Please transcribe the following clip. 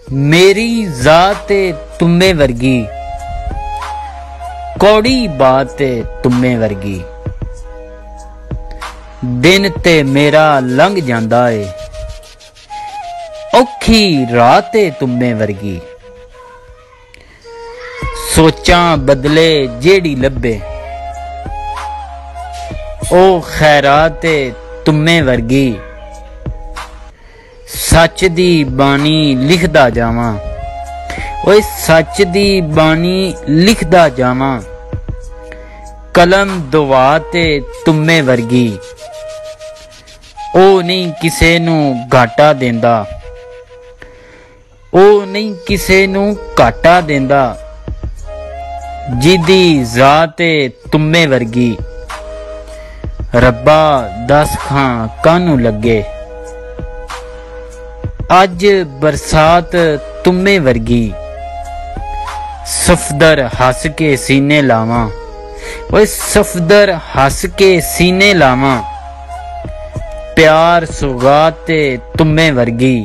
मेरी जात तुम्हें वर्गी, कौड़ी बात तुम्हें वर्गी। दिन ते मेरा लंघ जांदा है, औखी रात तुम्हें वर्गी। सोचां बदले जेड़ी लब्बे, ओ खैरात तुम्हें वर्गी। सच दी बानी लिखदा जावां, ओए सच दी बानी लिखदा जावां। कलम दुआ ते तुम्हें वर्गी, ओ नहीं किसे नू घाटा देंदा, ओ नहीं किसे नू घाटा देंदा। जिदी जात तुम्हें वर्गी, रब्बा दस खां कानू लगे। अज बरसात तुम्हें वर्गी, सफदर हस के सीने लावां, ओए सफदर हस के सीने लावां। प्यार सुगात तुम्हें वर्गी।